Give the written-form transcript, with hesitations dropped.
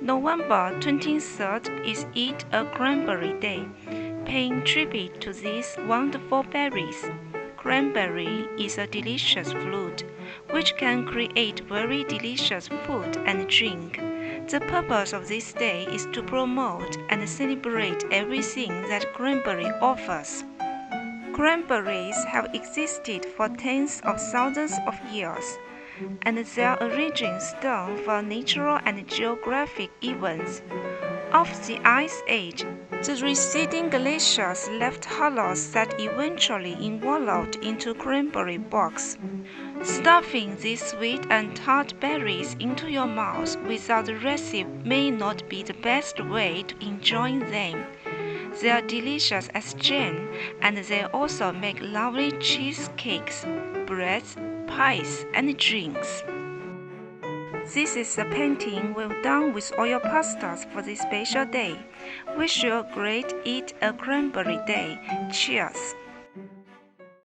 November 23rd is Eat a Cranberry Day, paying tribute to these wonderful berries. Cranberry is a delicious fruit, which can create very delicious food and drink. The purpose of this day is to promote and celebrate everything that cranberry offers. Cranberries have existed for tens of thousands of years, and their origins stem from natural and geographic events. Of the Ice Age, the receding glaciers left hollows that eventually evolved into cranberry bogs. Stuffing these sweet and tart berries into your mouth without the recipe may not be the best way to enjoy them. They are delicious as jam, and they also make lovely cheesecakes, breads, pies, and drinks. This is the painting we've done with oil pastels for this special day. Wish you a great Eat a Cranberry Day. Cheers!